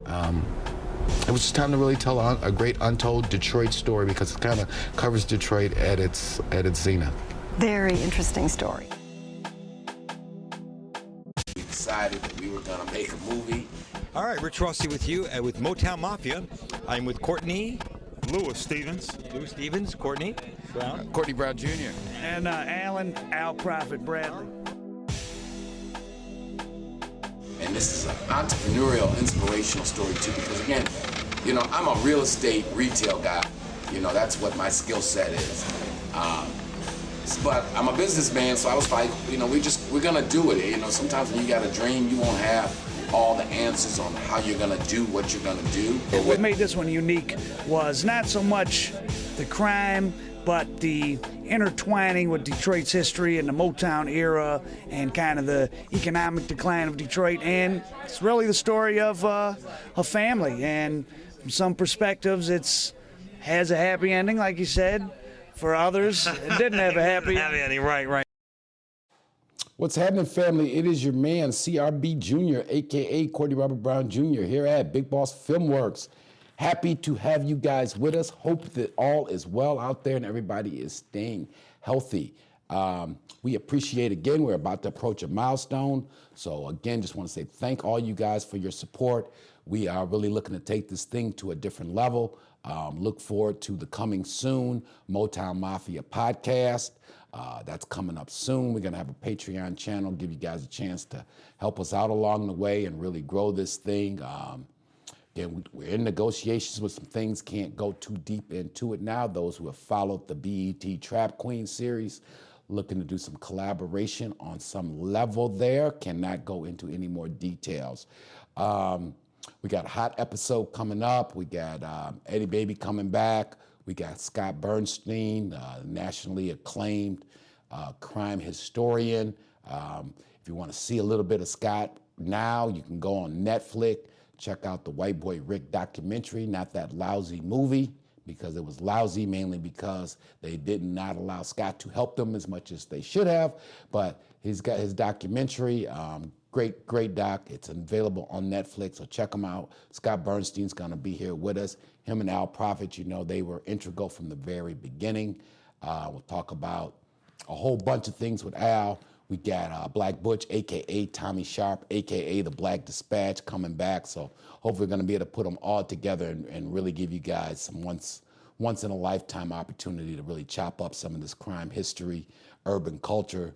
It was just time to really tell a great untold Detroit story, because it kind of covers Detroit at its zenith. Very interesting story. We decided that we were going to make a movie. All right, Rich Rossi with you with Motown Mafia. I'm with Courtney Stevens, Courtney Brown. Courtney Brown Jr. and Alan Al Prophet Bradley. And this is an entrepreneurial, inspirational story too, because again, you know, I'm a real estate retail guy. You know, that's what my skill set is. But I'm a businessman, so I was like, you know, we're gonna do it. You know, sometimes when you got a dream, you won't have all the answers on how you're gonna do what you're gonna do. What made this one unique was not so much the crime, but the intertwining with Detroit's history and the Motown era and kind of the economic decline of Detroit. And it's really the story of a family. And from some perspectives, it's has a happy ending, like you said. For others, it didn't have a happy ending. Right. What's happening, family? It is your man, CRB Jr., a.k.a. Courtney Robert Brown Jr., here at Big Boss Filmworks. Happy to have you guys with us. Hope that all is well out there and everybody is staying healthy. We appreciate, again, we're about to approach a milestone. So, again, just want to say thank all you guys for your support. We are really looking to take this thing to a different level. Look forward to the coming soon Motown Mafia Podcast. That's coming up soon. We're going to have a Patreon channel, give you guys a chance to help us out along the way and really grow this thing. Again, we're in negotiations with some things, can't go too deep into it now. Those who have followed the BET Trap Queen series, looking to do some collaboration on some level there. Cannot go into any more details. We got a hot episode coming up. We got Eddie Baby coming back. We got Scott Bernstein, nationally acclaimed crime historian. If you want to see a little bit of Scott now, you can go on Netflix, check out the White Boy Rick documentary, not that lousy movie, because it was lousy mainly because they did not allow Scott to help them as much as they should have. But he's got his documentary, great doc. It's available on Netflix, so check him out. Scott Bernstein's gonna be here with us. Him and Al Prophet, you know, they were integral from the very beginning. We'll talk about a whole bunch of things with Al. We got Black Butch, AKA Tommy Sharp, AKA the Black Dispatch, coming back. So hopefully we're gonna be able to put them all together and really give you guys some once in a lifetime opportunity to really chop up some of this crime history, urban culture,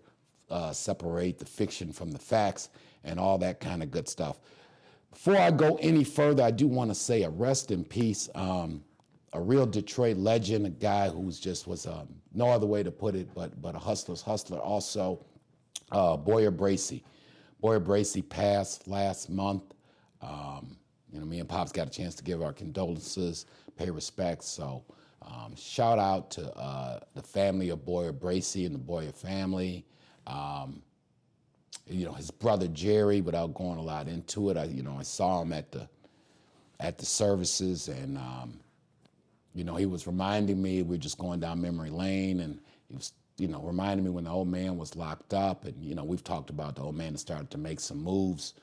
separate the fiction from the facts, and all that kind of good stuff. Before I go any further, I do want to say a rest in peace. A real Detroit legend, a guy who's just was no other way to put it, but a hustler's hustler also. Boyer Bracey. Boyer Bracey passed last month. You know, me and Pops got a chance to give our condolences, pay respects. So shout out to the family of Boyer Bracey and the Boyer family. You know, his brother Jerry, without going a lot into it, I saw him at the services, and you know, he was reminding me, we were just going down memory lane, and he was, you know, reminding me when the old man was locked up, and you know, we've talked about the old man that started to make some moves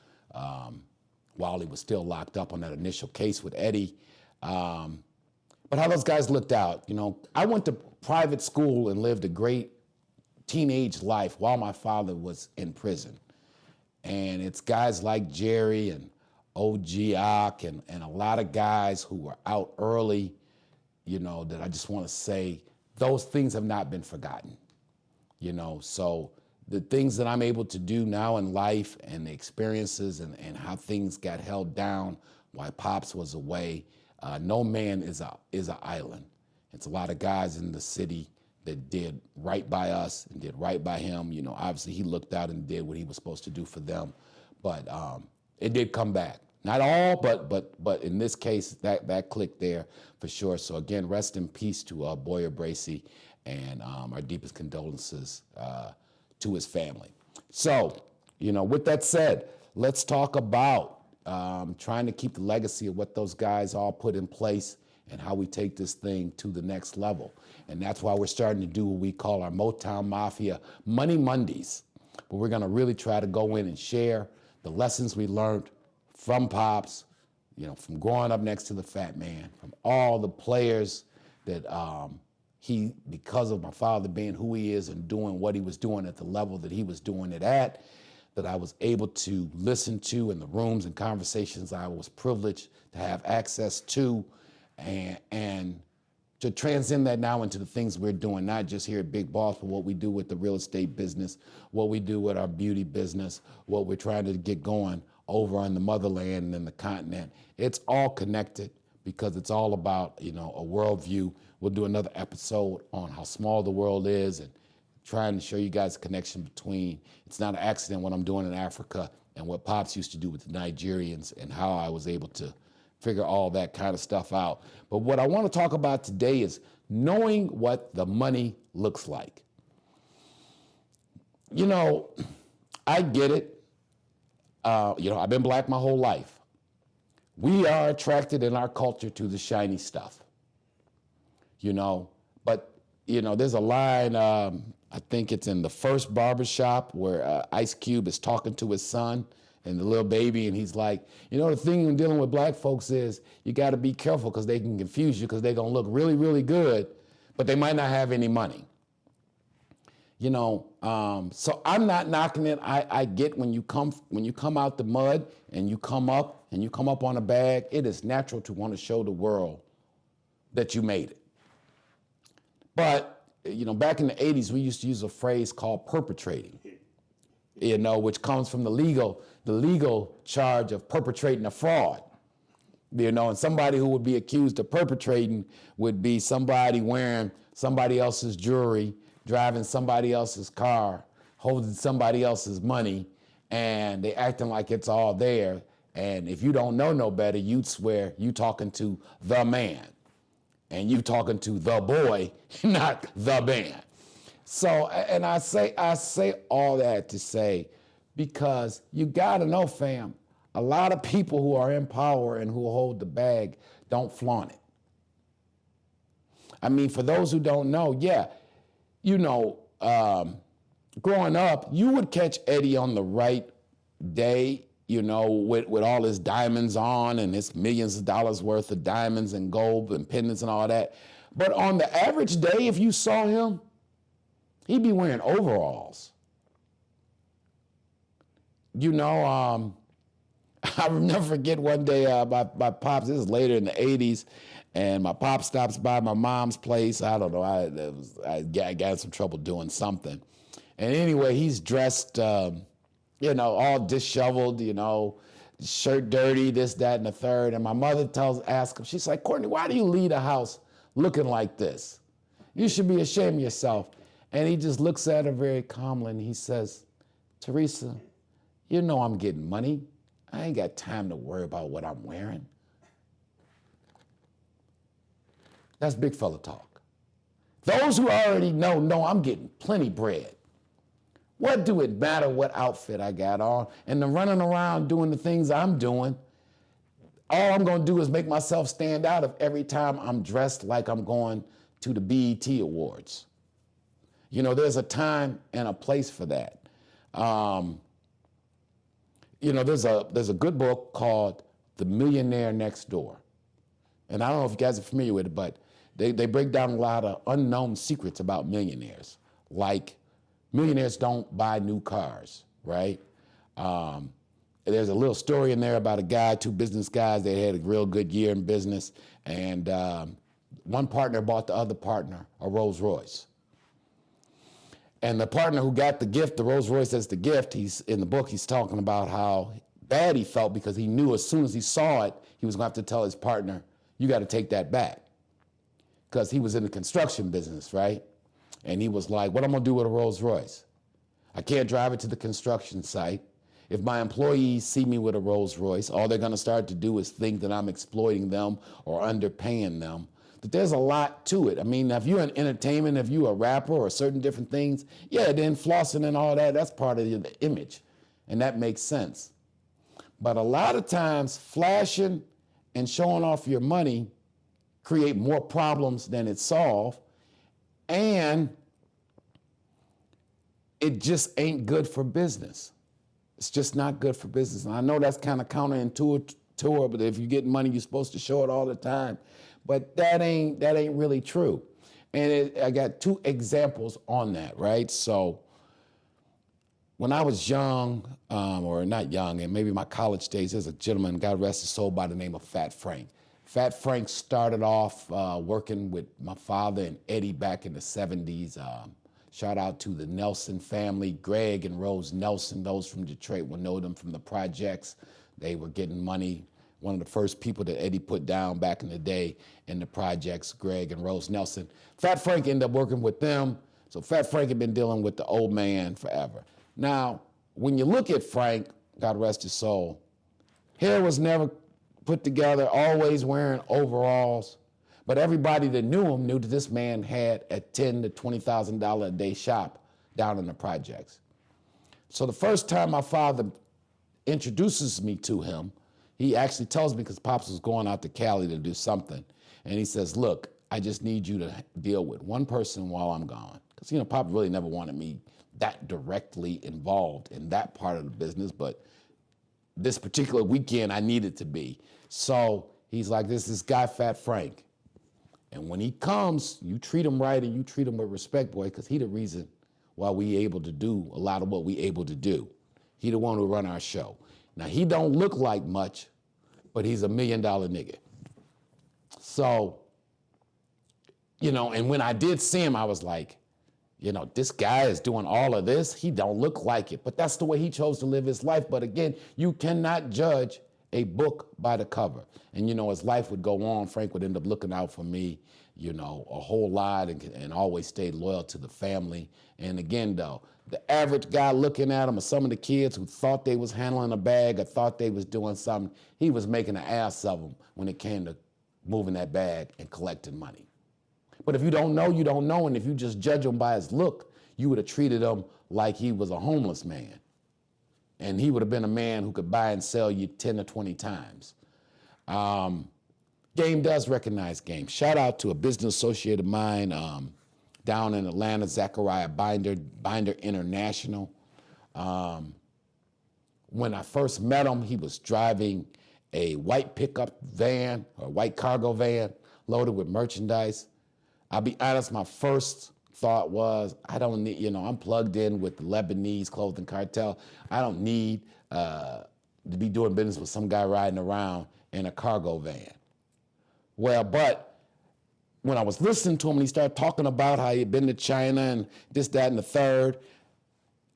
while he was still locked up on that initial case with Eddie. But how those guys looked out, you know, I went to private school and lived a great teenage life while my father was in prison. And it's guys like Jerry and OG Ock and a lot of guys who were out early, you know, that I just want to say those things have not been forgotten, you know. So the things that I'm able to do now in life and the experiences and how things got held down while Pops was away, no man is an island. It's a lot of guys in the city that did right by us and did right by him. You know, obviously he looked out and did what he was supposed to do for them, but it did come back. Not all, but in this case, that clicked there for sure. So again, rest in peace to Boyer Bracey, and our deepest condolences to his family. So, you know, with that said, let's talk about trying to keep the legacy of what those guys all put in place and how we take this thing to the next level. And that's why we're starting to do what we call our Motown Mafia Money Mondays, where we're gonna really try to go in and share the lessons we learned from Pops, from growing up next to the fat man, from all the players that because of my father being who he is and doing what he was doing at the level that he was doing it at, that I was able to listen to in the rooms and conversations I was privileged to have access to, and to transcend that now into the things we're doing, not just here at Big Boss, but what we do with the real estate business, what we do with our beauty business, what we're trying to get going over on the motherland and in the continent. It's all connected because it's all about, a worldview. We'll do another episode on how small the world is and trying to show you guys a connection between, it's not an accident what I'm doing in Africa and what Pops used to do with the Nigerians and how I was able to figure all that kind of stuff out. But what I want to talk about today is knowing what the money looks like. I get it. I've been black my whole life. We are attracted in our culture to the shiny stuff, but there's a line, I think it's in the first barbershop where Ice Cube is talking to his son and the little baby, and he's like, the thing in dealing with black folks is you got to be careful because they can confuse you because they're going to look really, really good, but they might not have any money. So I'm not knocking it. I get when you come out the mud and you come up on a bag, it is natural to want to show the world that you made it. But, back in the 80s, we used to use a phrase called perpetrating, which comes from the legal charge of perpetrating a fraud. And somebody who would be accused of perpetrating would be somebody wearing somebody else's jewelry, driving somebody else's car, holding somebody else's money, and they acting like it's all there. And if you don't know no better, you'd swear you talking to the man. And you talking to the boy, not the man. So, and I say all that to say, because you gotta know, fam, a lot of people who are in power and who hold the bag don't flaunt it. I mean, for those who don't know, growing up, you would catch Eddie on the right day, with all his diamonds on and his millions of dollars worth of diamonds and gold and pendants and all that. But on the average day, if you saw him, he'd be wearing overalls. I'll never forget one day, my pops, this is later in the 80s, and my pop stops by my mom's place. I don't know, I got in some trouble doing something. And anyway, he's dressed, all disheveled, shirt dirty, this, that, and the third. And my mother asks him, she's like, Courtney, why do you leave the house looking like this? You should be ashamed of yourself. And he just looks at her very calmly and he says, Teresa, I'm getting money. I ain't got time to worry about what I'm wearing. That's big fella talk. Those who already know I'm getting plenty bread. What do it matter what outfit I got on? And then running around doing the things I'm doing, all I'm gonna do is make myself stand out if every time I'm dressed like I'm going to the BET Awards. There's a time and a place for that. There's a good book called The Millionaire Next Door. And I don't know if you guys are familiar with it, but they break down a lot of unknown secrets about millionaires. Like, millionaires don't buy new cars, right? There's a little story in there about a guy, two business guys, they had a real good year in business, and one partner bought the other partner a Rolls Royce. And the partner who got the gift, the Rolls Royce as the gift, in the book, he's talking about how bad he felt because he knew as soon as he saw it, he was gonna have to tell his partner, you gotta take that back. Because he was in the construction business, right? And he was like, what am I gonna do with a Rolls Royce? I can't drive it to the construction site. If my employees see me with a Rolls Royce, all they're gonna start to do is think that I'm exploiting them or underpaying them. But there's a lot to it. I mean, if you're in entertainment, if you're a rapper or certain different things, then flossing and all that, that's part of the image. And that makes sense. But a lot of times, flashing and showing off your money create more problems than it solves. And it just ain't good for business. It's just not good for business. And I know that's kind of counterintuitive tour, but if you get money, you're supposed to show it all the time. But that ain't really true. And I got 2 examples on that, right? So when I was young, or not young, and maybe my college days, there's a gentleman, God rest his soul, by the name of Fat Frank. Fat Frank started off working with my father and Eddie back in the 70s. Shout out to the Nelson family, Greg and Rose Nelson. Those from Detroit will know them from the projects. They were getting money. One of the first people that Eddie put down back in the day in the projects, Greg and Rose Nelson. Fat Frank ended up working with them. So Fat Frank had been dealing with the old man forever. Now, when you look at Frank, God rest his soul, hair was never put together, always wearing overalls. But everybody that knew him knew that this man had a $10,000 to $20,000 a day shop down in the projects. So the first time my father introduces me to him, he actually tells me, because Pops was going out to Cali to do something, and he says, look, I just need you to deal with one person while I'm gone. Because, Pop really never wanted me that directly involved in that part of the business, but this particular weekend I needed to be. So he's like, this guy, Fat Frank. And when he comes, you treat him right and you treat him with respect, boy, because he the reason why we able to do a lot of what we able to do. He the one who run our show. Now, he don't look like much, but he's $1 million nigga. So, and when I did see him, I was like, this guy is doing all of this. He don't look like it, but that's the way he chose to live his life. But again, you cannot judge a book by the cover. And, as life would go on, Frank would end up looking out for me, a whole lot, and always stayed loyal to the family. And again, though, the average guy looking at him, or some of the kids who thought they was handling a bag or thought they was doing something, he was making an ass of them when it came to moving that bag and collecting money. But if you don't know, you don't know. And if you just judge him by his look, you would have treated him like he was a homeless man. And he would have been a man who could buy and sell you 10 or 20 times. Game does recognize game. Shout out to a business associate of mine down in Atlanta, Zachariah Binder International. When I first met him, he was driving a white pickup van, or white cargo van, loaded with merchandise. I'll be honest, my first thought was, I don't need, I'm plugged in with the Lebanese clothing cartel. I don't need to be doing business with some guy riding around in a cargo van. Well, but when I was listening to him and he started talking about how he'd been to China and this, that, and the third,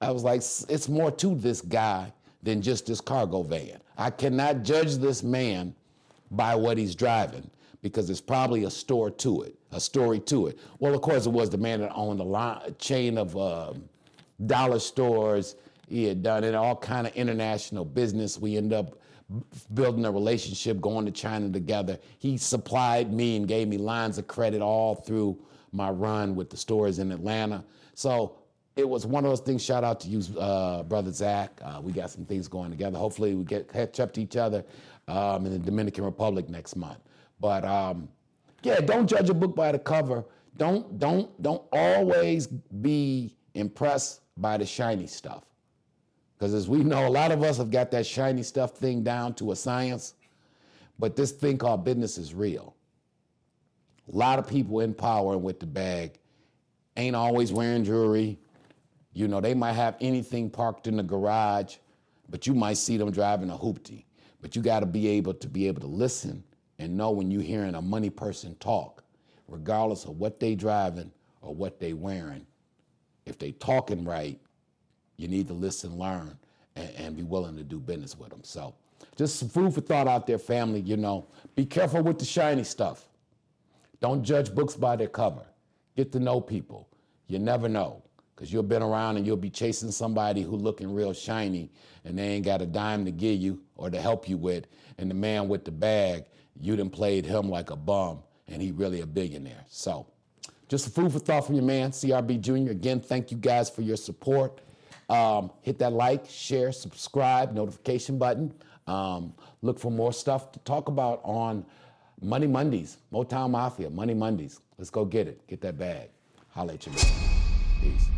I was like, it's more to this guy than just this cargo van. I cannot judge this man by what he's driving, because there's probably a story to it. Well, of course, it was the man that owned a chain of dollar stores. He had done it, all kind of international business. We ended up building a relationship, going to China together. He supplied me and gave me lines of credit all through my run with the stores in Atlanta. So it was one of those things. Shout out to you, Brother Zach. We got some things going together. Hopefully we catch up to each other in the Dominican Republic next month. But don't judge a book by the cover. Don't always be impressed by the shiny stuff. Because as we know, a lot of us have got that shiny stuff thing down to a science, but this thing called business is real. A lot of people in power and with the bag ain't always wearing jewelry. They might have anything parked in the garage, but you might see them driving a hoopty. But you got to be able to listen and know when you're hearing a money person talk, regardless of what they driving or what they wearing. If they talking right, you need to listen, learn, and be willing to do business with them. So just some food for thought out there, family. Be careful with the shiny stuff. Don't judge books by their cover. Get to know people. You never know, because you'll been around and you'll be chasing somebody who looking real shiny and they ain't got a dime to give you or to help you with. And the man with the bag, you done played him like a bum, and he really a billionaire. So just some food for thought from your man, CRB Jr. Again, thank you guys for your support. Hit that like, share, subscribe, notification button. Look for more stuff to talk about on Money Mondays, Motown Mafia, Money Mondays. Let's go get it. Get that bag. Holla at you, man. Peace.